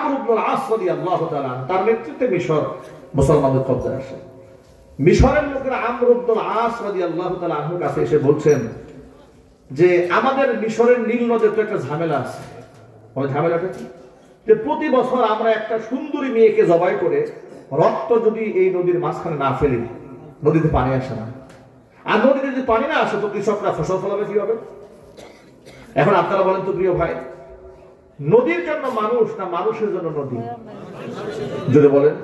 আমর ইবনুল আস রাদিয়াল্লাহু তাআলা তার নেতৃত্বে মিশর মুসলমানদের কবজায় আসে। মিশরের লোকেরা আমর ইবনুল আস রাদিয়াল্লাহু তাআলা আনহুর কাছে এসে বলছেন যে আমাদের মিশরের নীল নদের তো একটা ঝামেলা আছে। ওই ঝামেলাটা কি? যে প্রতি বছর আমরা একটা সুন্দরী মেয়েকে জবাই করে রক্ত যদি এই নদীর মাঝখানে না ফেলি, নদীতে পানি আসে না। আর নদীতে যদি পানি না আসে তো কৃষকরা ফসল ফলাবে কিভাবে? এখন আপনারা বলেন তো প্রিয় ভাই, নদীর জন্য মানুষ না মানুষের জন্য নদী? যদি বলেন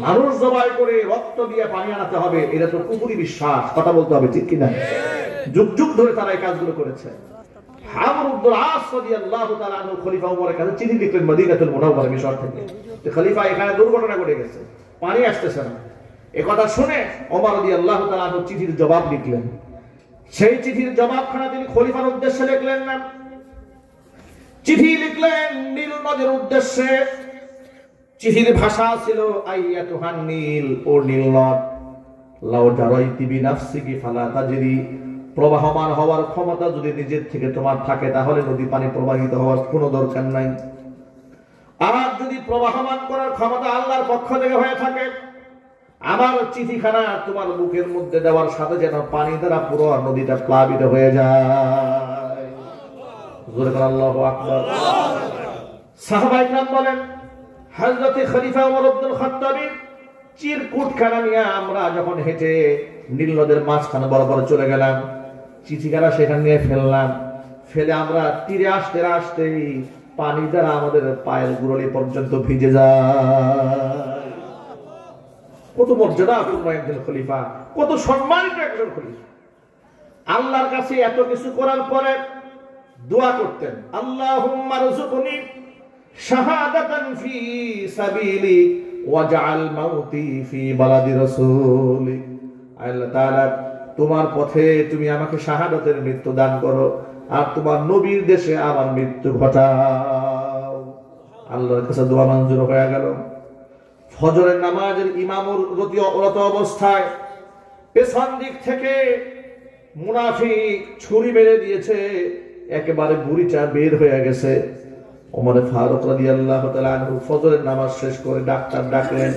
মানুষ জবাই করে রক্ত দিয়ে পানি আনাতে হবে, এটা তো কুফরি বিশ্বাস। কথা বলতে হবে, ঠিক কিনা? যুগ যুগ ধরে তারা এই কাজগুলো করেছে। আমর ইবনুল আস রাদিয়াল্লাহু তাআলা আনহু খলিফা ওমরের কাছে চিঠি লিখলেন মদিনাতুল মুনাওয়ারা মিশর থেকে, যে খলিফা এখানে দুর্ঘটনা ঘটে গেছে, পানি আসতেছে না। এই কথা শুনে ওমর রাদিয়াল্লাহু তাআলা আনহু চিঠির জবাব লিখলেন। সেই চিঠির জবাবখানা তিনি খলিফার উদ্দেশ্যে লিখলেন না, চিঠি লিখলেন নীল নদের উদ্দেশ্যে। চিঠির ভাষা ছিল আইয়াতুহান নীল, ও নীল নদ, লাউ জারাইতি বিনাফসিকি ফালা তাজরি, প্রবাহমান হওয়ার ক্ষমতা যদি নিজের থেকে তোমার থাকে তাহলে নদী পানি প্রবাহিত হওয়ার কোনো দরকার নাই। আর যদি প্রবাহমান করার ক্ষমতা আল্লাহর পক্ষ থেকে হয়ে থাকে, আমার চিঠিখানা তোমার বুকের মধ্যে দেওয়ার সাথে যেন পানি দ্বারা পুরো নদীটা প্লাবিত হয়ে যায়। আল্লাহু আকবার। সাহাবায়ে কেরাম বলেন, হযরতে খলিফা ওমর ইবনুল খাত্তাবের চিরকুটখানা নিয়ে আমরা যখন হেঁটে নীল নদের মাঝখানে বরাবর চলে গেলাম, চিঠিখানা সেখানে নিয়ে ফেললাম। ফেলে আমরা তীরে আসতে আসতেই পানি দ্বারা আমাদের পায়ের গোড়ালি পর্যন্ত ভিজে যায়। কত মর্যাদাপূর্ণ একজন খলিফা, কত সম্মানিত একজন খলিফা। আল্লাহর কাছে এত কিছু করার পরে দোয়া করতেন, আল্লাহুম্মা রযুকনি শাহাদাতান ফি সাবিলি ওয়াজআল মাউতি ফি বালাদি রাসূলি। আল্লাহ তাআলা, তোমার পথে তুমি আমাকে শাহাদাতের মৃত্যু দান করো, আর তোমার নবীর দেশে আমার মৃত্যু ঘটাও। আল্লাহর কাছে দোয়া মঞ্জুর হয়ে গেল। ফজরের নামাজের ইমামরত অবস্থায় পেছন দিক থেকে মুনাফিক ছুরি মেরে দিয়েছে, একেবারে বুড়িটা বের হয়ে গেছে। ওমর ফারুক রাদিয়াল্লাহু তাআলা আনহু ফজরের নামাজ শেষ করে ডাক্তার ডাকলেন।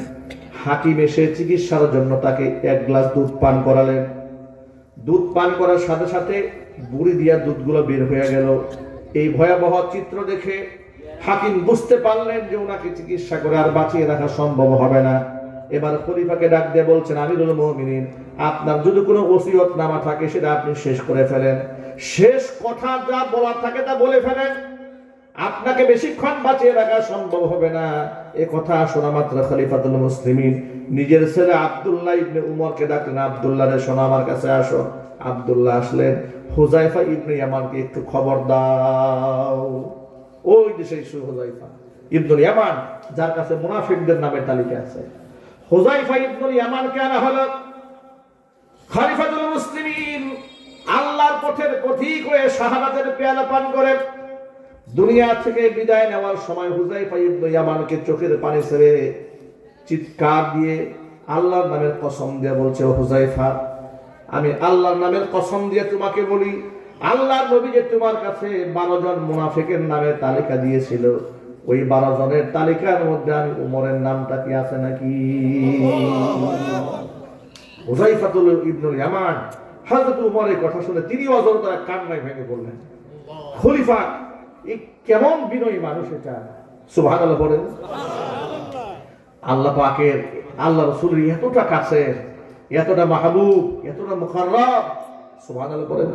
হাকিম এসে চিকিৎসার জন্য তাকে এক গ্লাস দুধ পান করালেন। দুধ পান করার সাথে সাথে বুড়ি দিয়া দুধগুলো বের হয়ে গেল। এই ভয়াবহ চিত্র দেখে হাকিম বুঝতে পারলেন যে ওনাকে চিকিৎসা করে আর বাঁচিয়ে রাখা সম্ভব হবে না। এবার খলিফাকে ডাক দিয়ে বলছেন, আমিরুল মুমিনিন, আপনার যদি কোনো ওসিয়তনামা থাকে সেটা আপনি শেষ করে ফেলেন। শেষ কথা যা বলার থাকে তা বলে ফেলেন, আপনাকে বেশিক্ষণ বাঁচিয়ে রাখা সম্ভব হবে না। এ কথা শোনা মাত্র খলিফাতুল মুসলিমিন নিজের ছেলে আব্দুল্লাহ ইবনে উমরকে ডাকলেন, আব্দুল্লাহ রে শোনো, আমার কাছে আসো। আব্দুল্লাহ আসলেন। হুযায়ফা ইবনে ইয়ামানকে একটু খবর দাও। ওই যে সেই হুযায়ফা ইবনুল ইয়ামান, যার কাছে মুনাফিকদের নামের তালিকা আছে। হুযায়ফা ইবনুল ইয়ামানকে আনা হলো। খলিফাতুল মুসলিমিন আল্লাহর পথের পথিক হয়ে শাহাদাতের পেয়ালা পান করে দুনিয়া থেকে বিদায় নেওয়ার সময় হুযায়ফা ইবনে ইয়ামানকে চোখের পানি ছেড়ে চিৎকার দিয়ে আল্লাহর নামের কসম দিয়ে বলছে, ও হুযায়ফা, আমি আল্লাহর নামের কসম দিয়ে তোমাকে বলি, আল্লাহর নবী যে তোমার কাছে 12 জন মুনাফিকের নামের তালিকা দিয়েছিল, ওই 12 জনের তালিকার মধ্যে আমি উমরের নামটা কি আছে নাকি? হুযায়ফাতুল ইবনুল ইয়ামান হযরত উমরের কথা শুনে তিনি অজরতা কান্নায় ভেঙে পড়লেন। খলিফা এই কেমন বিনয়ী মানুষ এটা! সুবহানাল্লাহ বলেন। আল্লাহ পাকের, আল্লাহ রাসূলের এতটা কাছে, এতটা মাহবুব, এতটা মুকাররম। সুবহানাল্লাহ বলেন।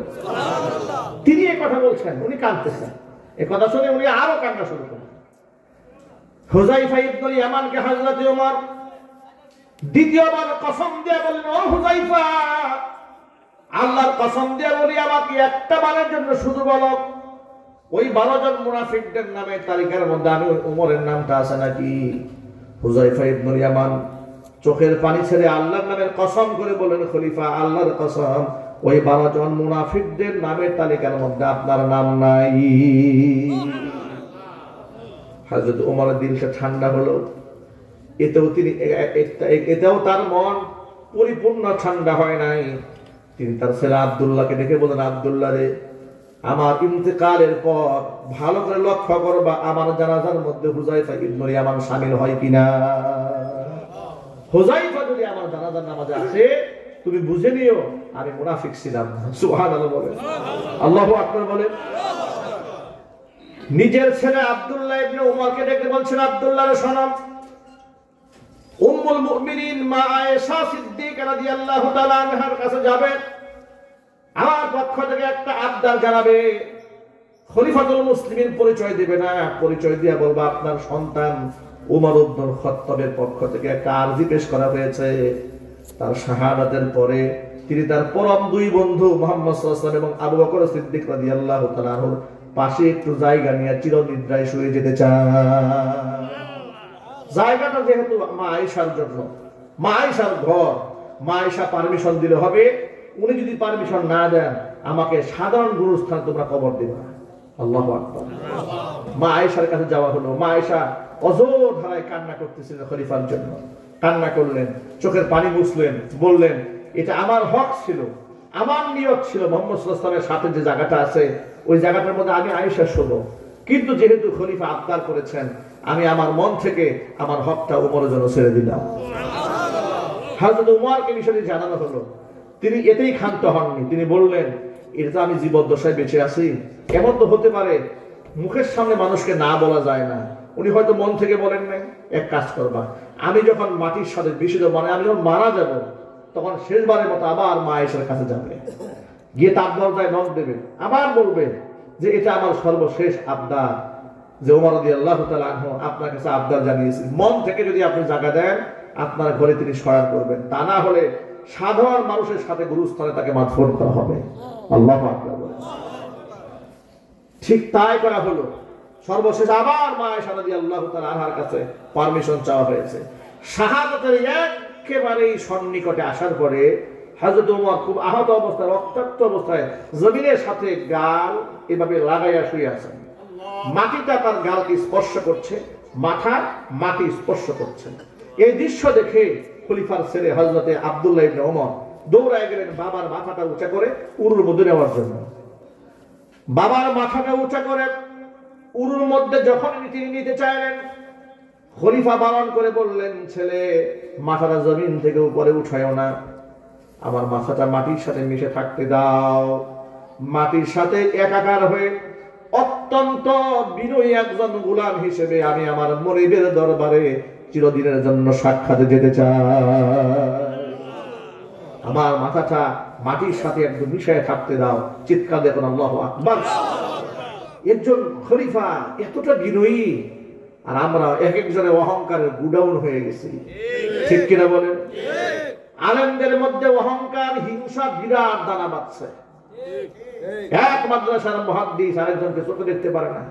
তিনি এই কথা বলছেন, উনি কাঁদতেছেন। এই কথা শুনে উনি আরো কান্না শুরু করলেন। হুযায়ফা ইবনুল ইয়ামানকে হযরত ওমর দ্বিতীয়বার কসম দিয়ে বললেন, ও হুযায়ফা, আল্লাহর কসম দিয়ে বলি, আমাকে একটা বারের জন্য শুধু বলো, ওই 12 জন মুনাফিকদের নামের তালিকার মধ্যে আমি উমরের নামটা আছে নাকি? হুযায়ফা ইবনুল ইয়ামান চোখের পানি ছেড়ে আল্লাহর নামের কসম করে বলেন, খলিফা, আল্লাহর কসম, ওই 12 জন মুনাফিকদের নামের তালিকার মধ্যে আপনার নাম নাই। হযরত ওমরের দিলটা ঠান্ডা হলো। এতেও তার মন পরিপূর্ণ ঠান্ডা হয় নাই। তিনি তার ছেলে আব্দুল্লাহকে ডেকে বলেন, আব্দুল্লাহ রে, আমার ইন্তেকালের পর ভালো করে লক্ষ্য করবা আমার জানাজার মধ্যে হুযায়ফা ইবনে ইয়ামান শামিল হয় কিনা। হুযায়ফা যদি আমার জানাজার নামাজে আসে তুমি বুঝে নিও আমি মুনাফিক ছিলাম। সুবহানাল্লাহ বলেন, আল্লাহু আকবার বলেন। নিজের ছেলে আব্দুল্লাহ ইবনে উমরকে ডেকে বলছেন, আব্দুল্লাহ শোনো, উম্মুল মুমিনিন মা আয়েশা সিদ্দিকা রাদিয়াল্লাহু তাআলা আনহার কাছে যাবে, আমার পক্ষ থেকে একটা আবদার জানাবে, খলিফাতুল মুসলিমিন পরিচয় দিবে না, পরিচয় দিয়ে বলবা আপনার সন্তান উমর ইবনুল খাত্তাবের পক্ষ থেকে একটা আরজি পেশ করা হয়েছে, তার শাহাদাতের পরে তিনি তার পরম দুই বন্ধু মুহাম্মদ সাল্লাল্লাহু আলাইহি ওয়াসাল্লাম এবং আবু বকর সিদ্দিক রাদিয়াল্লাহু তাআলা আনহুর পাশে একটু জায়গা নিয়ে চিরনিদ্রায় শুয়ে যেতে চান। জায়গাটা যেহেতু মা আয়েশার জন্য, মা আয়েশার ঘর, মা আয়েশা পারমিশন দিলে হবে। উনি যদি পারমিশন না দেন আমাকে সাধারণ গুরুস্থান তোমরা কবর দেবে না। আল্লাহু আকবার। মা আয়েশার কাছে যাওয়া হলো। মা আয়েশা অঝোর ধারায় কান্না করতেছিলেন খলিফার জন্য। কান্না করলেন, চোখের পানি মুছলেন, বললেন এটা আমার হক ছিল, আমার নিয়ত ছিল মুহাম্মদ সাল্লাল্লাহু আলাইহি ওয়াসাল্লামের সাথে যে জায়গাটা আছে ওই জায়গাটার মধ্যে আমি আয়েশা শোব, কিন্তু যেহেতু খলিফা আবদার করেছেন আমি আমার মন থেকে আমার হকটা উমরের জন্য ছেড়ে দিলাম। হযরত উমরকে বিষয়টি জানানো হলো, তিনি এতেই ক্ষান্ত হননি। তিনি বললেন এটা তো আমি জীবদ্দশায় বেঁচে আছি, এমন তো হতে পারে মুখের সামনে মানুষকে না বলা যায় না। উনি হয়তো মন থেকে বলেন নাই। এক কাজ করবা, আমি যখন মাটির সাথে মিশে যাবো, মানে আমি যখন মারা যাব, তখন শেষবারের মতো আবার মা আয়েশার কাছে যাবে, গিয়ে তার দরজায় নক দেবে, আবার বলবে যে এটা আমার সর্বশেষ আবদার, যে ওমর রাদিয়াল্লাহু তাআলা আনহু আপনার কাছে আবদার জানিয়েছি। মন থেকে যদি আপনি জায়গা দেন আপনার ঘরে তিনি শয়ন করবেন, তা না হলে সাধারণ মানুষের সাথে গুরুস্থানে তাকে মাদফন করা হবে। আল্লাহু আকবার। ঠিক তাই করা হলো। সর্বশেষ আবার মা আয়েশা রাদিয়াল্লাহু তাআলা আনহার কাছে পারমিশন চাওয়া হয়েছে। শাহাদাতের একেবারেই সন্নিকটে আসার পরে হযরত ওমর খুব আহত অবস্থায়, রক্তাক্ত অবস্থায় জমিনের সাথে গাল এভাবে লাগাইয়া শুয়ে আছেন। মাটিটা তার গালকে স্পর্শ করছে, মাথা মাটি স্পর্শ করছে। এই দৃশ্য দেখে খলিফার ছেলে হযরতে আব্দুল্লাহ ইবনে ওমর দৌড়ায় গেলেন বাবার মাথাটা উঁচা করে উরুর মধ্যে নেওয়ার জন্য। বাবার মাথাটা উঁচা করে উরুর মধ্যে যখন তিনি নিতে চাইলেন, খলিফা বারণ করে বললেন, ছেলে মাথাটা জমিন থেকে উপরে উঠায়ও না, আমার মাথাটা মাটির সাথে মিশে থাকতে দাও। মাটির সাথে একাকার হয়ে অত্যন্ত বিনয়ী একজন গোলাম হিসেবে আমি আমার মনিবের দরবারে চিরদিনের জন্য সাক্ষাতে যেতে চাই। আমার মাথাটা মাটির সাথে একদম মিশে থাকতে দাও। চিৎকার দেখুন আল্লাহু আকবার। একজন খলিফা এতটা বিনয়ী, আর আমরা এক একজনের অহংকারের গুডাউন হয়ে গেছি। ঠিক কিনা বলেন? আলেমদের মধ্যে অহংকার, হিংসা বিরাট দানা বাঁধছে। এক মাদ্রাসার মুহাদ্দিস আরেকজনকে চোখে দেখতে পারে না,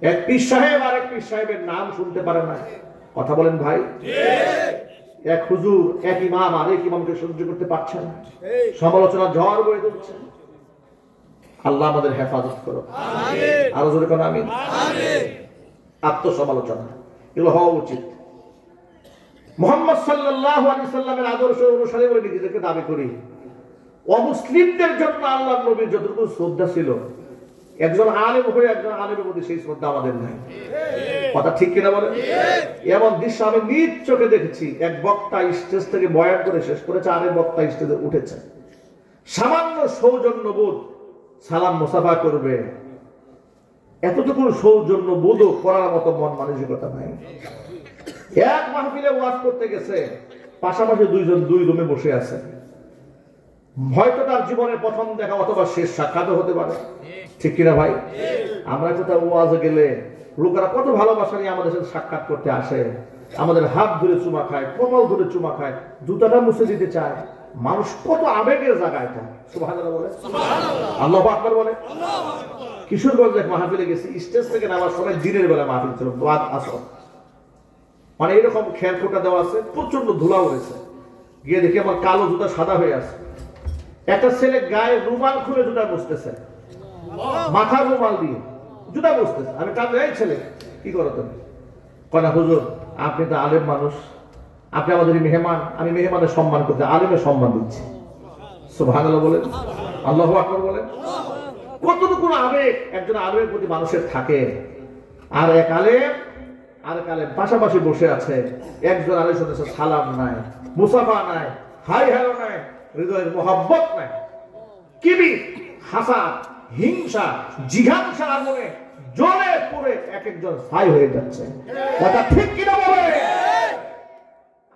এক পীর সাহেব আরেক পীর সাহেবের নাম শুনতে পারে না। কথা বলেন ভাই? এক হুজুর এক ইমাম আরেক ইমামকে সহ্য করতে পারছে না, সমালোচনা ঝড় বয়ে তুলছে। আল্লাহ আমাদের হেফাজত করো, আরো জোরে কোন আমিন। আত্মসমালোচনা এগুলো হওয়া উচিত। মুহাম্মদ সাল্লাল্লাহু আলাইহি সাল্লামের আদর্শ অনুসারী বলে নিজেদেরকে দাবি করি। অমুসলিমদের জন্য আল্লাহর নবীর যতটুকু শ্রদ্ধা ছিল, একজন আলেম হয়ে একজন আলেমের মধ্যে সেই শ্রদ্ধা আমাদের নাই। কথা ঠিক কিনা বলেন? এমন দৃশ্য আমি নিজ চোখে দেখেছি। এক বক্তা স্টেজ থেকে বয়ান করে শেষ করেছে, আরেক বক্তা স্টেজে উঠেছে, সামান্য সৌজন্যবোধ সালাম মুসাফা করবে, এতটুকু সৌজন্যবোধও করার মতো মন মানসিকতা নাই। এক মাহফিলে ওয়াজ করতে গেছে, পাশাপাশি দুইজন দুই রুমে বসে আছে। হয়তো তার জীবনের প্রথম দেখা অথবা শেষ সাক্ষাৎও হতে পারে। ঠিক কিনা ভাই? আমরা কোথাও ওয়াজে গেলে লোকেরা কত ভালোবাসা নিয়ে আমাদের সাথে সাক্ষাৎ করতে আসে, আমাদের হাত ধরে চুমা খায়, কপাল ধরে চুমা খায়, জুতাটা মুছে দিতে চায়। মানুষ কত আবেগের জায়গা এটা। সুবহানাল্লাহ বলে, আল্লাহু আকবার বলে। কিশোরগঞ্জ এক মাহফিলে গেছি, স্টেজ থেকে নামার সময় দিনের বেলা মাহফিল ছিল, বাদ আসর, মানে এরকম খেয়াল ফোটা দেওয়া আছে, প্রচন্ড ধুলা উড়েছে। গিয়ে দেখি আমার কালো জুতা সাদা হয়ে আছে। একটা ছেলে গায়ে রুমাল খুলে জুতা বসতেছে, মাথার রুমাল দিয়ে জুতা বসতেছে। আমি কাঁদে, এই ছেলে কি করো তুমি? কয় না হুজুর, আপনি তো আলেম মানুষ, আপনি আমাদের মেহমান, আমি মেহমানের সম্মান করতে আলেমের সম্মান দিচ্ছি। সুবহানাল্লাহ বলেন, আল্লাহু আকবার বলেন। কতটুকু আবেগ একজন আবেগের প্রতি মানুষের থাকে। আর এক আলেম পাশাপাশি বসে আছে, একজন আরেকজনের সাথে সালাম নাই, মুসাফা নাই, হাই হ্যালো নাই, হৃদয়ের মোহাব্বত নাই, কিবির, হাসাদ, হিংসা, জিঘাংসা আগুনে জ্বলে পুড়ে এক একজন ছাই হয়ে যাচ্ছে। কথা ঠিক কিনা বলে?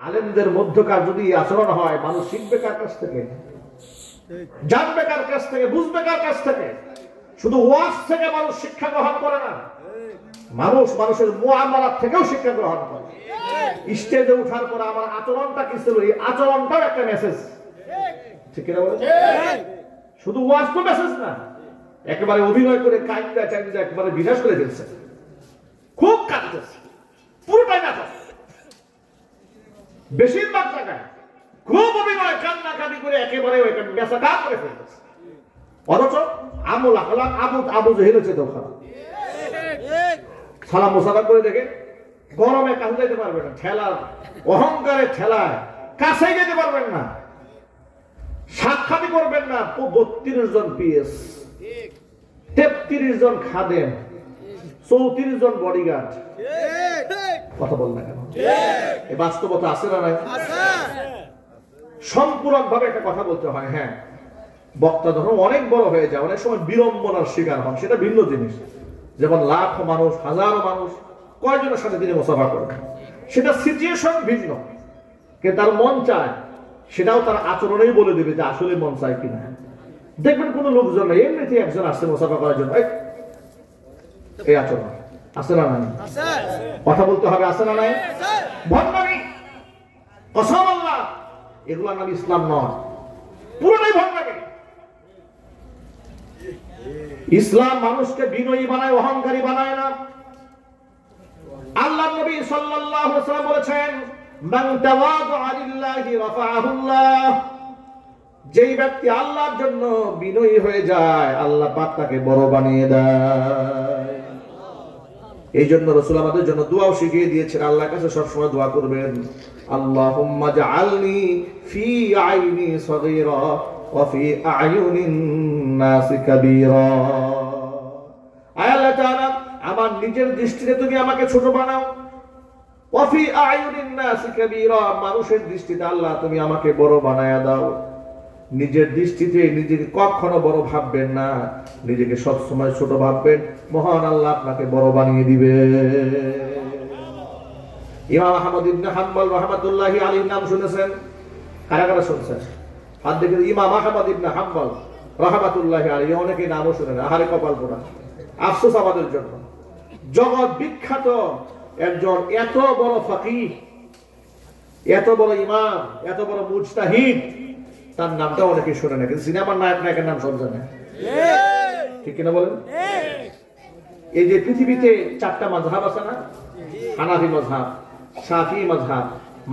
আলেমদের মধ্যকার যদি আচরণ হয়, মানুষ শিখবে কার কাছ থেকে? জানবে কার কাছ থেকে? বুঝবে কার কাছ থেকে? শুধু ওয়াজ থেকে মানুষ শিক্ষা গ্রহণ করে না, মানুষ মানুষের মুআমালাত থেকেও শিক্ষা গ্রহণ করে। স্টেজে ওঠার পর আমার আচরণটা কি ছিল, এই আচরণটাও একটা মেসেজ। ঠিক কিনা বলে? শুধু ওয়াজ তো মেসেজ না, একেবারে অভিনয় করে কাইন্দা চাইন্দা একেবারে বিনাশ করে ফেলছে, খুব কাঁদতেছে, পুরোটাই নাটক। বেশিরভাগ জায়গায় খুব অভিনয়, কান্নাকাটি করে একেবারে বেচাকা করে ফেলতেছে। অথচ আমল আখলাক আবু জেহেল হচ্ছে তো খারাপ। সালাম মুসাফা করে দেখে গরমে কাছে যেতে পারবে না, ঠেলার অহংকারে ঠেলায় কাছে যেতে পারবেন না, সাক্ষাৎই করবেন না। 32 জন পিএস, 33 জন খাদেম, 34 জন বডিগার্ড। কথা বল না কেন? এই বাস্তবতা আছে না নাই? সম্পূরক ভাবে একটা কথা বলতে হয়। হ্যাঁ, বক্তা যখন অনেক বড় হয়ে যায়, অনেক সময় বিড়ম্বনার শিকার হন, সেটা ভিন্ন জিনিস। যেমন লাখ মানুষ, হাজারো মানুষ, কয়জনের সাথে তিনি মুসাফা করবেন, সেটা সিচুয়েশন ভিন্ন, কিন্তু তার মন চায়, সেটাও তার আচরণেই বলে দেবে যে আসলে মন চায় কিনা। দেখবেন কোন লোকজন নেই, এমনিতে একজন আসছে মুসাফা করার জন্য, এই আচরণ আছে না নাই? কথা বলতে হবে, আছে না নাই? ভণ্ডামি, কসম আল্লাহ, এগুলোর নাম ইসলাম নয়, পুরোটাই ভণ্ডামি। ইসলাম মানুষকে বিনয়ী বানায়, অহংকারী বানায় না। আল্লাহ নবী সাল্লাল্লাহু আলাইহি ওয়াসাল্লাম বলেছেন, মান তাওয়াদা লিল্লাহি রাফাআহুল্লাহ। যেই ব্যক্তি আল্লাহর জন্য বিনয়ী হয়ে যায়, আল্লাহ পাক তাকে বড় বানিয়ে দেয়। এই জন্য রাসূল আমাদের জন্য দোয়াও শিখিয়ে দিয়েছেন, আল্লাহর কাছে সব সময় দোয়া করবেন, আল্লাহুম্মা জাআলনি ফি আইনি সাগীরা ওয়া ফি আ'য়ুনিন নাসি কাবীরা। আয় আল্লাহ তাআলা, আমার নিজের দৃষ্টিতে তুমি আমাকে ছোট বানাও, ওয়া ফি আ'য়ুনিন নাসি কাবীরা, মানুষের দৃষ্টিতে আল্লাহ তুমি আমাকে বড় বানায়া দাও। নিজের দৃষ্টিতে নিজেকে কখনো বড় ভাববেন না, নিজেকে সব সময় ছোট ভাববেন, মহান আল্লাহ আপনাকে বড় বানিয়ে দিবে। ইমাম আহমদ ইবনে হাম্বল রাহমাতুল্লাহি আলাইহির নাম শুনেছেন? কারা কারা শুনছেন? হাত দেখে। ইমাম আহমদ ইবনে হাম্বল রাহমাতুল্লাহি আলাইহি, অনেকে নামও শুনেন, আহারে কপাল পোড়া, আফসোস আমাদের জন্য। জগৎ বিখ্যাত একজন এত বড় ফাকিহ, এত বড় ইমাম, এত বড় মুজতাহিদ, তার নামটা অনেকে শুনে না, কিন্তু সিনেমার নায়ক নায়কের নাম সব জানে। ঠিক কিনা বলেন? এই যে পৃথিবীতে 4টা মাযহাব আছে না, হানাফি মাযহাব, শাফিঈ মাযহাব,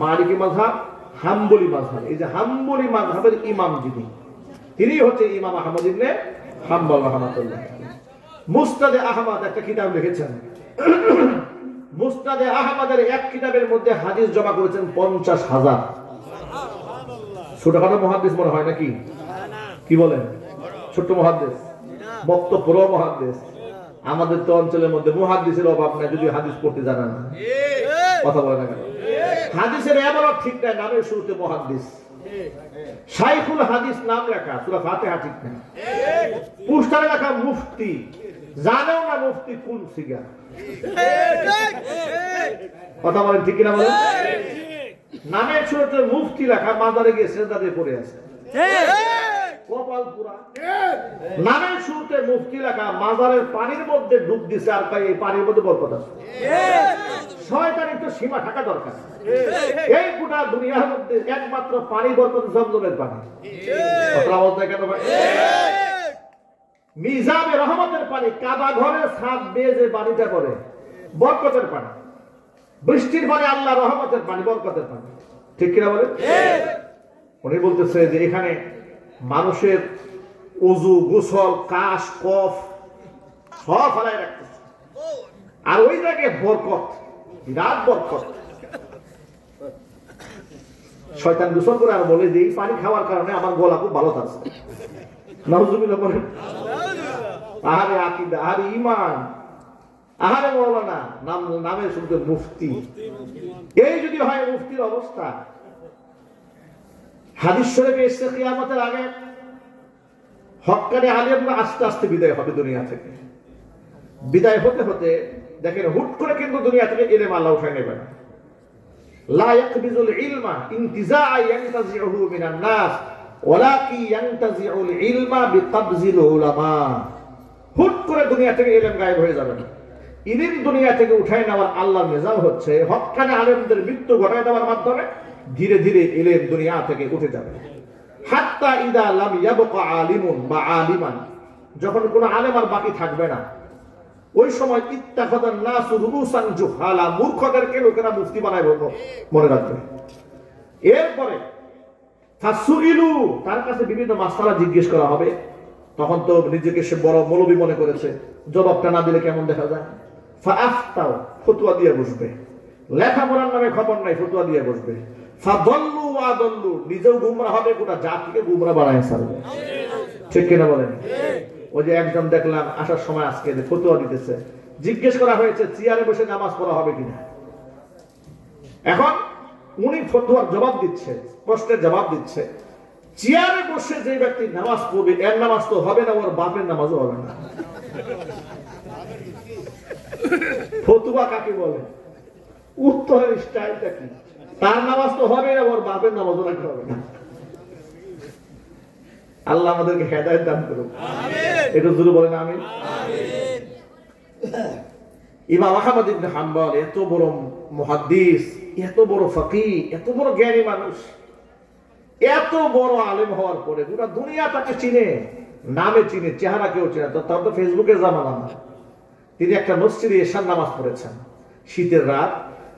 মালিকি মাযহাব, হাম্বলি মাযহাব। এই যে হাম্বলি মাযহাবের ইমাম যিনি, তিনি হচ্ছে ইমাম আহমদ ইবনে হাম্বল রাহমাতুল্লাহ। মুসনাদে আহমদ একটা কিতাব লিখেছেন। মুসনাদে আহমদের এক কিতাবের মধ্যে হাদিস জমা করেছেন 50,000। ছোটখাটো মুহাদ্দিস মনে হয় নাকি? কি বলেন? ছোট্ট মুহাদ্দিস, বক্তব্য মুহাদ্দিস। আমাদের তো অঞ্চলের মধ্যে মুহাদ্দিসের অভাব নাই, যদি হাদিস পড়তে জানা না। কথা বলে না কেন? হাদিসের এমন ঠিক নাই, নামের শুরুতে মুহাদ্দিস। শাইখুল হাদিস নাম লেখা, সূরা ফাতিহা ঠিক না, পোস্টারে লেখা মুফতি, জানেও না মুফতি কোন সিগা। কথা বলেন ঠিক কিনা বলেন? নামের শুরুতে মুফতি লেখা, মাজারে গিয়ে সেজদা দিয়ে পড়ে আছে, কপাল পুরা। নামের শুরুতে মুফতি লেখা, মাজারের পানির মধ্যে ডুব দিছে, আর তাই এই পানির মধ্যে বরকত আছে। শয়তানের তো সীমা থাকা দরকার। এই গোটা দুনিয়ার মধ্যে একমাত্র পানি বরকত জমজমের পানি। কথা বলতে কেন ভাই? মিজাবে রহমতের পানি, কাবা ঘরের ছাদ দিয়ে যে পানিটা করে, বরকতের পানি। বৃষ্টির পরে আল্লাহ রহমতের পানি, বরকতের পানি। ঠিক কিনা বলে? উনি বলতেছে যে এখানে মানুষের ওযু, গোসল, কাশ, কফ সব ফেলায় রাখতেছে, আর ওই জায়গায় বরকত, বিরাট বরকত। শয়তান গোসল করে আর বলে যে এই পানি খাওয়ার কারণে আমার গলা খুব ভালো থাকছে। নাউজুবিল্লাহ বলেন। আহারে আকীদা, আহারে ঈমান, আহারে মাওলানা, নামে শুনতে মুফতি। এই যদি হয় মুফতির অবস্থা। হাদিস শরীফে এসেছে কিয়ামতের আগে হক্কানি আলেমরা আস্তে আস্তে বিদায় হবে দুনিয়া থেকে। বিদায় হতে হতে দেখেন হুট করে কিন্তু দুনিয়া থেকে ইলম আল্লাহ উঠায় নেবে না। লা ইয়াকবিজুল ইলমা ইনতিজাআ ইয়ানতাজিউহু মিনান নাস ওয়ালাকি ইয়ানতাজিউল ইলমা বিকবজিল উলামা। হুট করে দুনিয়া থেকে ইলম গায়েব হয়ে যাবে না। ইলম দুনিয়া থেকে উঠায় নেওয়ার আল্লাহর নিজাম হচ্ছে হক্কানি আলেমদের মৃত্যু ঘটায় দেওয়ার মাধ্যমে ধীরে ধীরে ইলম দুনিয়া থেকে উঠে যাবে। হাত্তা ইদা লাম ইয়াবকা আলিমুন বা আলিমান, যখন কোনো আলেম আর বাকি থাকবে না, ওই সময় ইত্তাখাযান নাসু রুসুসান জুহালা, মূর্খদেরকে লোকেরা মুফতি বানায় মনে রাখবে। এরপরে ফাসুইলু, তার কাছে বিভিন্ন মাসআলা জিজ্ঞেস করা হবে। তখন তো নিজেকে সে বড় মৌলবী মনে করেছে, জবাবটা না দিলে কেমন দেখা যায়। ফাআফতাও, ফতোয়া দিয়ে বসবে। লেখাপড়ার নামে খবর নাই, ফতোয়া দিয়ে বসবে। ফাদল্লু ওয়াদল্লু, নিজেও গুমরাহ হবে, গোটা জাতিকে গুমরাহ বানায় ছাড়বে। ঠিক কিনা বলেন? ওই যে একজন দেখলাম আসার সময় আজকে ফতোয়া দিতেছে, জিজ্ঞেস করা হয়েছে চেয়ারে বসে নামাজ পড়া হবে কিনা। এখন উনি ফতোয়ার জবাব দিচ্ছে, প্রশ্নের জবাব দিচ্ছে। চেয়ারে বসে যে ব্যক্তি নামাজ পড়বে এর নামাজ তো হবে না, ওর বাপের নামাজও হবে না। ফতোয়া কাকে বলে? উত্তরের স্টাইলটা কি? তার নামাজ তো হবে না, ওর বাপের নামাজও নাকি হবে না। আল্লাহ আমাদেরকে হেদায়েত দান করুন, একটু জোরে বলেন আমিন। ইমাম আহমদ ইবনে হাম্বল এত বড় মুহাদ্দিস, এত বড় ফাকিহ, এত বড় জ্ঞানী মানুষ, এত বড় আলেম হওয়ার পরে গোটা দুনিয়া তাকে চিনে, নামে চিনে, চেহারা কেউ চিনে। তার তো ফেসবুকের জামানা না। তিনি একটা মসজিদে এশার নামাজ পড়েছেন শীতের রাত।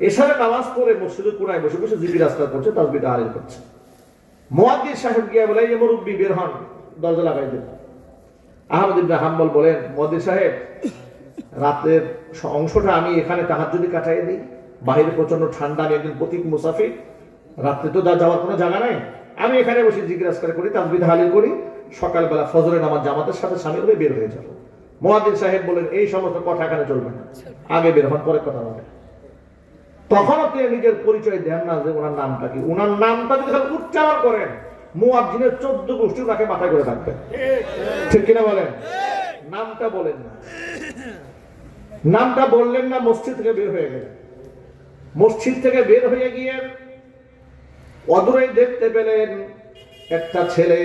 এশারের নামাজ পড়ে মসজিদে কোনায় বসে বসে জিকির আজকার করছে, তাসবিহ তাহলিল করছে। মুয়াজ্জিন সাহেব গিয়া বলে, এই মুরব্বি বের হন, দরজা লাগাই দেন। আহমদ ইবনে হাম্বল বলেন, মুয়াজ্জিন সাহেব, রাতের অংশটা আমি এখানে তাহাজ্জুদে কাটাই দিই, বাইরে প্রচন্ড ঠান্ডা, আমি একজন পথিক মুসাফির, রাত্রে তো যাওয়ার কোনো জায়গা নাই, আমি এখানে বসে জিকির আজকার করি, তাসবিহ তাহলিল করি, সকালবেলা ফজরের নামাজ জামাতের সাথে শামিল হয়ে বের হয়ে যাব। মুয়াজ্জিন সাহেব বলেন, এই সমস্ত কথা এখানে চলবে না, আগে বের হন, পরে কথা হবে। তখনও তিনি নিজের পরিচয় দেন না যে ওনার নামটা কি। ওনার নামটা যদি উচ্চারণ করেন, মুয়াজ্জিনের 14 গোষ্ঠী ওনাকে মাথায় করে থাকবে। ঠিক কিনা বলেন? নামটা বলেন না, নামটা বললেন না, মসজিদ থেকে বের হয়ে গেলেন। মসজিদ থেকে বের হয়ে গিয়ে অদূরে দেখতে পেলেন একটা ছেলে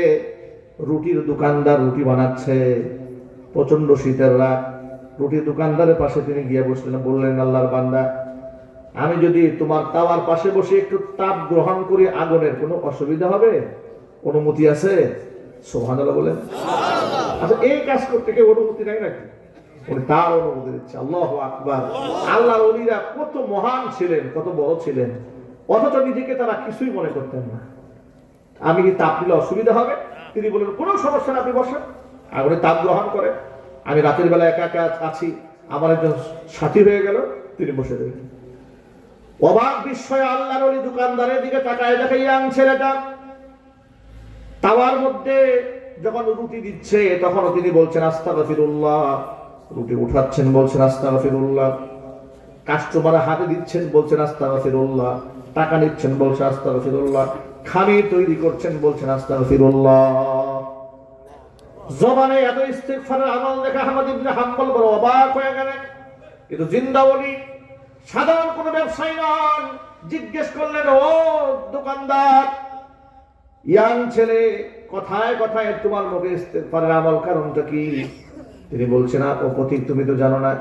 রুটির দোকানদার, রুটি বানাচ্ছে। প্রচন্ড শীতের রাত, রুটির দোকানদারের পাশে তিনি গিয়ে বসলেন। বললেন, আল্লাহর বান্দা, আমি যদি তোমার তাওয়ার পাশে বসে একটু তাপ গ্রহণ করি, আগুনের কোনো অসুবিধা হবে? অনুমতি আছে? সুবহানাল্লাহ বলেন। আচ্ছা, এই কাজ করতে কেউ অনুমতি নাই নাকি? উনি তার অনুমতি দিচ্ছে। আল্লাহু আকবার। আল্লাহর ওলিরা কত মহান ছিলেন, কত বড় ছিলেন, অথচ নিজেকে তারা কিছুই মনে করতেন না। আমি কি তাপ দিলে অসুবিধা হবে? তিনি বলেন, কোনো সমস্যা না, আপনি বসেন, আগুনে তাপ গ্রহণ করেন। আমি রাতের বেলা একা একা আছি, আমার একজন সাথী হয়ে গেল, তিনি বসে রইলেন। অবাক বিস্ময়ে আল্লাহর ওলি দোকানদারের দিকে তাকায়, দেখে ইয়াং ছেলেটা তাওয়ার মধ্যে যখন রুটি দিচ্ছে, তখনও তিনি বলছেন আস্তাগফিরুল্লাহ। রুটি উঠাচ্ছেন, বলছেন আস্তাগফিরুল্লাহ। কাস্টমার হাতে দিচ্ছেন, বলছেন আস্তাগফিরুল্লাহ। টাকা নিচ্ছেন, বলছেন আস্তাগফিরুল্লাহ। খামির তৈরি করছেন, বলছেন আস্তাগফিরুল্লাহ। জবানে এত ইস্তিগফারের আমল দেখে আহমদ ইবনে হাম্বল বড় অবাক হয়ে গেলেন। কিন্তু জিন্দা ওলি, সাধারণ কোন ব্যবসায়ী নন। জিজ্ঞেস করলেন, ও দোকানদার, ইয়াং ছেলে, কথায় কথায় তোমার মুখে ইস্তিগফারের আমল, কারণটা কি? তিনি বলছেন, ও পথিক, তুমি তো জানো না,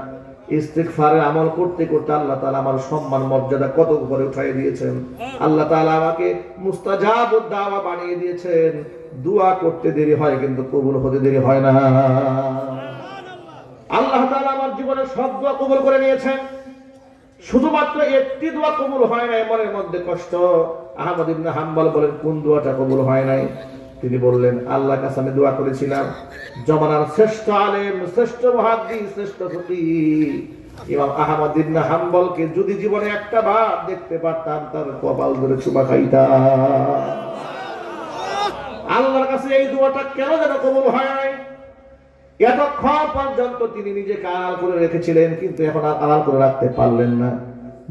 ইস্তিগফারের আমল করতে করতে আল্লাহ তাআলা আমার সম্মান মর্যাদা কত উপরে উঠাই দিয়েছেন। আল্লাহ তাআলা আমাকে মুস্তাজাবুদ দাওয়া বানিয়ে দিয়েছেন। দোয়া করতে দেরি হয়, কিন্তু কবুল হতে দেরি হয় না। আল্লাহ তাআলা আমার জীবনের সব দোয়া কবুল করে নিয়েছেন, শুধুমাত্র একটি দোয়া কবুল হয় নাই, মনের মধ্যে কষ্ট। আহমদ ইবনে হাম্বল বলেন, কোন দোয়াটা কবুল হয় নাই? তিনি বললেন, আল্লাহর কাছে আমি দোয়া করেছিলাম, জমানার শ্রেষ্ঠ আলেম, শ্রেষ্ঠ মুহাদ্দিস, শ্রেষ্ঠ ফকিহ ইমাম আহমদ ইবনে হাম্বলকে যদি জীবনে একটা বার দেখতে পারতাম, তার কপাল ধরে চুমা খাইতাম। আল্লাহর কাছে এই দোয়াটা কেন যেন কবুল হয় নাই? এতক্ষণ পর্যন্ত তিনি নিজেকে আড়াল করে রেখেছিলেন, কিন্তু এখন আর আড়াল করে রাখতে পারলেন না।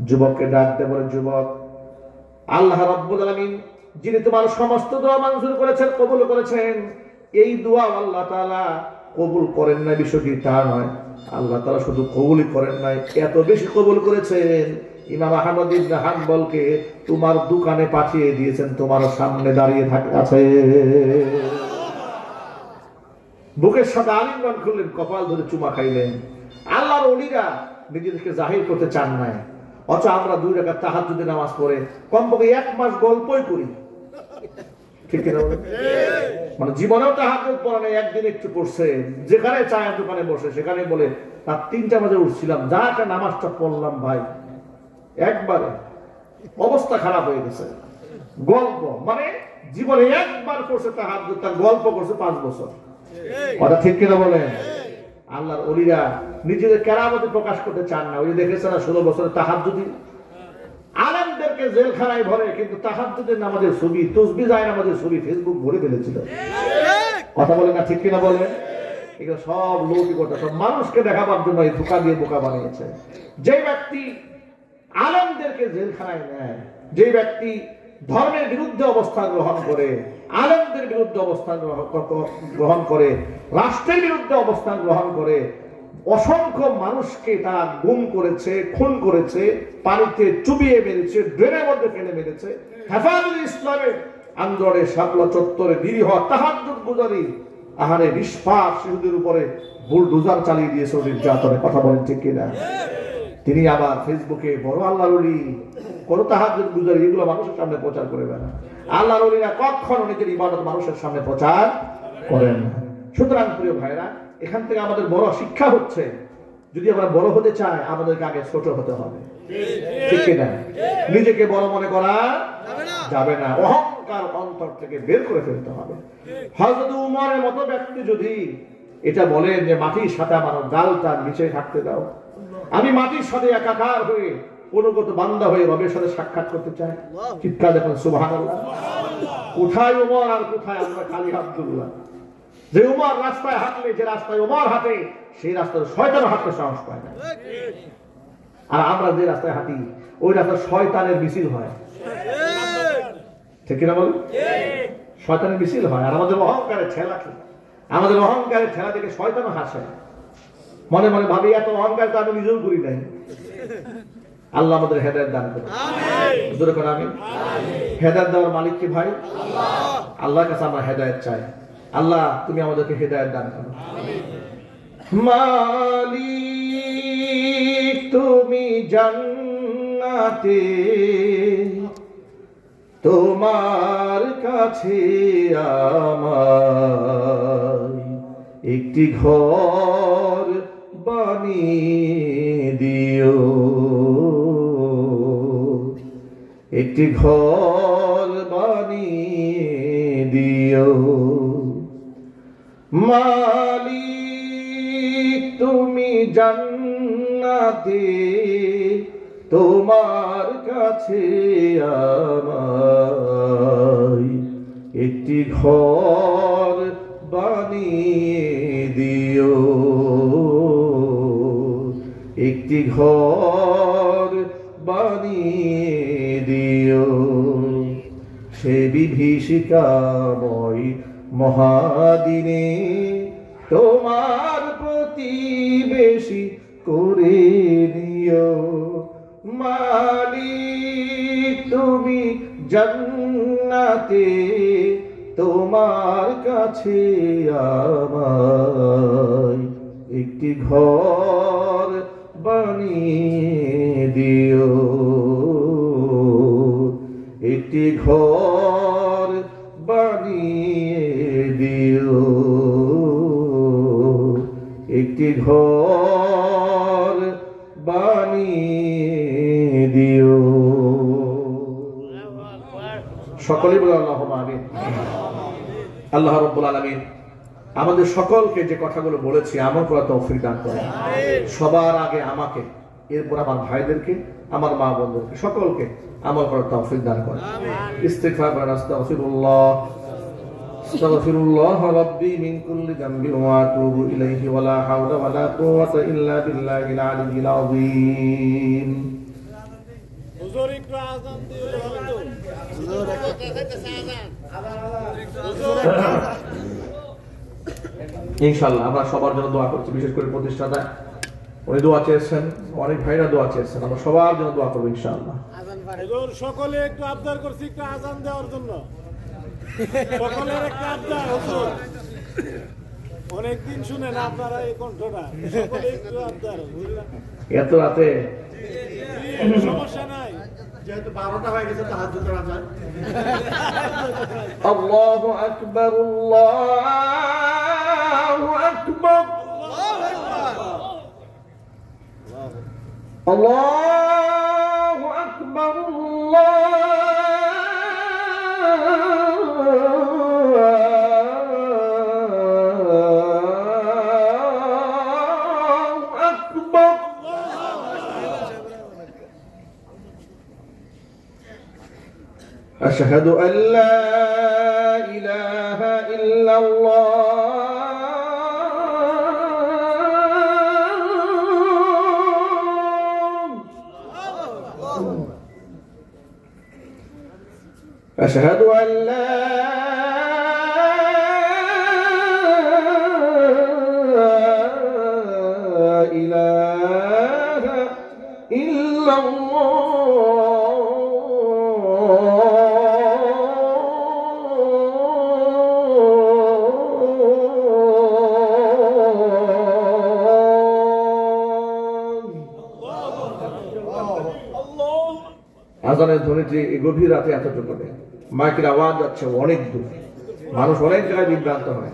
যুবককে ডাকতে বলে, যুবক, আল্লাহ রাব্বুল আলামিন যিনি তোমার সমস্ত দোয়া মঞ্জুর করেছেন, কবুল করেছেন, এই দোয়া আল্লাহ তাআলা কবুল করেন না বিষয়টি তা নয়। আল্লাহ তাআলা শুধু কবুলই করেন নাই, এত বেশি কবুল করেছেন, ইমাম আহমদ ইবনে হাম্বলকে তোমার দোকানে পাঠিয়ে দিয়েছেন, তোমার সামনে দাঁড়িয়ে আছে। বুকের সাথে আলিঙ্গন করলেন, কপাল ধরে চুমা খাইলেন। আল্লাহর ওলিরা নিজেদেরকে জাহির করতে চান নাই, অথচ আমরা 2 রাকাত তাহাজ্জুদের নামাজ পড়ে কমপক্ষে 1 মাস গল্পই করি, ঠিক কিনা বলেন? মানে জীবনেও তাহাজ্জুদ পড়া নেই, একদিন একটু পড়ছে, যেখানে চায়ের দোকানে বসে সেখানে বলে রাত 3টা বাজে উঠছিলাম, যা একটা নামাজটা পড়লাম ভাই, একবারে অবস্থা খারাপ হয়ে গেছে। গল্প মানে জীবনে একবার করছে তাহাজ্জুদ, তার গল্প করছে 5 বছর, কথা ঠিক কিনা বলেন? আল্লাহর ওলিরা নিজেদের কেরামতি প্রকাশ করতে চান না। ওই দেখেছে না 16 বছরের তাহাজ্জুদি আলেমদেরকে জেলখানায় ভরে, কিন্তু তাহাজ্জুদের নামাজের ছবি, তাসবিহ যায় নামাজের ছবি ফেসবুক ভরে ফেলেছিল, কথা বলেন না, ঠিক কিনা বলেন? এগুলো সব লৌকিকতা, সব মানুষকে দেখাবার জন্য এই ধোঁকা দিয়ে বোকা বানিয়েছে। যে ব্যক্তি আলেমদেরকে জেলখানায় নেয়, যে ব্যক্তি ধর্মের বিরুদ্ধে অবস্থান গ্রহণ করে, আলেমদের বিরুদ্ধে অবস্থান গ্রহণ করে, রাষ্ট্রের বিরুদ্ধে অবস্থান গ্রহণ করে, অসংখ্য মানুষকে তারা গুম করেছে, খুন করেছে, পানিতে চুবিয়ে মেরেছে, ড্রেনের মধ্যে ফেলে মেরেছে, হেফাজতে ইসলামের আন্দোলনে শাপলা চত্বরে নিরীহ তাহাজ্জুদ গুজারি আহারে নিষ্পাপ শিশুদের উপরে বুলডোজার চালিয়ে দিয়েছে নির্যাতনে, কথা বলেন ঠিক কিনা? তিনি আবার ফেসবুকে বড় আল্লাহর ওলি, কোন তাহাজ্জুদ গুজারি, এগুলো মানুষের সামনে প্রচার করে না। আল্লাহর ওলিরা কখনো নিজের ইবাদত মানুষের সামনে প্রচার করেন না। সুতরাং প্রিয় ভাইরা, এখান থেকে আমাদের বড় শিক্ষা হচ্ছে, যদি আমরা বড় হতে চাই আমাদেরকে আগে ছোট হতে হবে, ঠিক কিনা? নিজেকে বড় মনে করা যাবে না, অহংকার অন্তর থেকে বের করে ফেলতে হবে। হযরত উমরের মতো ব্যক্তি যদি এটা বলেন যে মাটির সাথে আমার গালটা নিচে থাকতে দাও, আমি মাটির সাথে একাকার হয়ে অনুগত বান্দা হয়ে রবের সাথে সাক্ষাৎ করতে চাই, চিৎকার দেখুন সুবহানাল্লাহ। কোথায় উমর আর কোথায় আমরা খালি আব্দুল্লাহ? যে উমর রাস্তায় হাঁটলে, যে রাস্তায় উমর হাঁটে, সেই রাস্তায় শয়তান হাঁটতে সাহস পায় না। আর আমরা যে রাস্তায় হাঁটি, ওই রাস্তায় শয়তানের মিছিল হয়, ঠিক কিনা বল? শয়তানের মিছিল হয়। আর আমাদের অহংকারের ঠেলা, আমাদের অহংকারের ঠেলা দেখে শয়তানও হাসে, মনে মনে ভাবি এত অহংকার তো আমি নিজেও করি নাই। আল্লাহ আমাদের হেদায়েত দান করুন, জোরে করে আমিন। হেদায়েত দেওয়ার মালিক কি ভাই? আল্লাহর কাছে আমরা হেদায়েত চাই। আল্লাহ তুমি আমাদেরকে হেদায়েত দান করো। মালিক তুমি জান্নাতে, তোমার কাছে আমার একটি ঘর বানিয়ে দিও, একটি ঘর বানিয়ে দিও। মালিক তুমি জান্নাতে, তোমার কাছে আমার একটি ঘর বানিয়ে দিও, একটি ঘর বানিয়ে দিও। সে বিভীষিকাময় মহাদিনে তোমার প্রতিবেশী করে দিও। মালিক তুমি জান্নাতে, তোমার কাছে আমায় একটি ঘর বানিয়ে দিও, একটি ঘর বানিয়ে দিও, একটি ঘর বানিয়ে দিও। সকলেই বলে আল্লাহুম্মা আমিন। আল্লাহ রাব্বুল আলামিন আমাদের সকলকে যে কথাগুলো বলেছি আমল করার তৌফিক দান করেন। সবার আগে আমাকে, এরপর আমার ভাইদেরকে, আমার মা বোনদেরকে, সকলকে আমল করার তৌফিক দান করেন। ইস্তিগফার করেন। আস্তাগফিরুল্লাহ, আস্তাগফিরুল্লাহ রাব্বি মিন কুল্লি যামবিন ওয়া আতুবু ইলাইহি ওয়া লা হাওলা ওয়া লা কুওয়াতা ইল্লা বিল্লাহিল আলিয়্যিল আযীম। হুজুর একটু আযান দিলে ভালো। হুজুর ইনশাআল্লাহ আমরা সবার জন্য দোয়া করছি, বিশেষ করে প্রতিষ্ঠাতা উনি দোয়া চেয়েছেন, অনেক ভাইরা দোয়া চেয়েছেন, আমরা সবার জন্য দোয়া করবো ইনশাআল্লাহ। হুজুর সকলে একটু আবদার করছি একটু আযান দেওয়ার জন্য, সকলের একটা আবদার হুজুর, অনেকদিন শুনেন আপনারা এই কণ্ঠটা, সকলে একটু আবদার বুঝলেন। এত রাতে সমস্যা নাই, যেহেতু 12টা হয়ে গেছে তাহাজ্জুদের আযান। আল্লাহু আকবার আল্লাহু আকবার আল্লাহু আকবার আল্লাহু আকবার। أشهد أن لا إله إلا الله أشهد أن لا إله إلا আজানের ধ্বনি যে গভীর রাতে এতটুকু মাইকের আওয়াজ যাচ্ছে অনেক দূর, মানুষ অনেক জায়গায় বিভ্রান্ত হয়।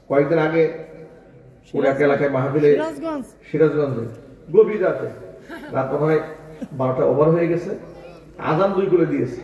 কয়েকদিন আগে পুরো এক এলাকায় মাহফিলে সিরাজগঞ্জে গভীর রাতে রাত মনে হয় 12টা ওভার হয়ে গেছে, আজান 2 করে দিয়েছে,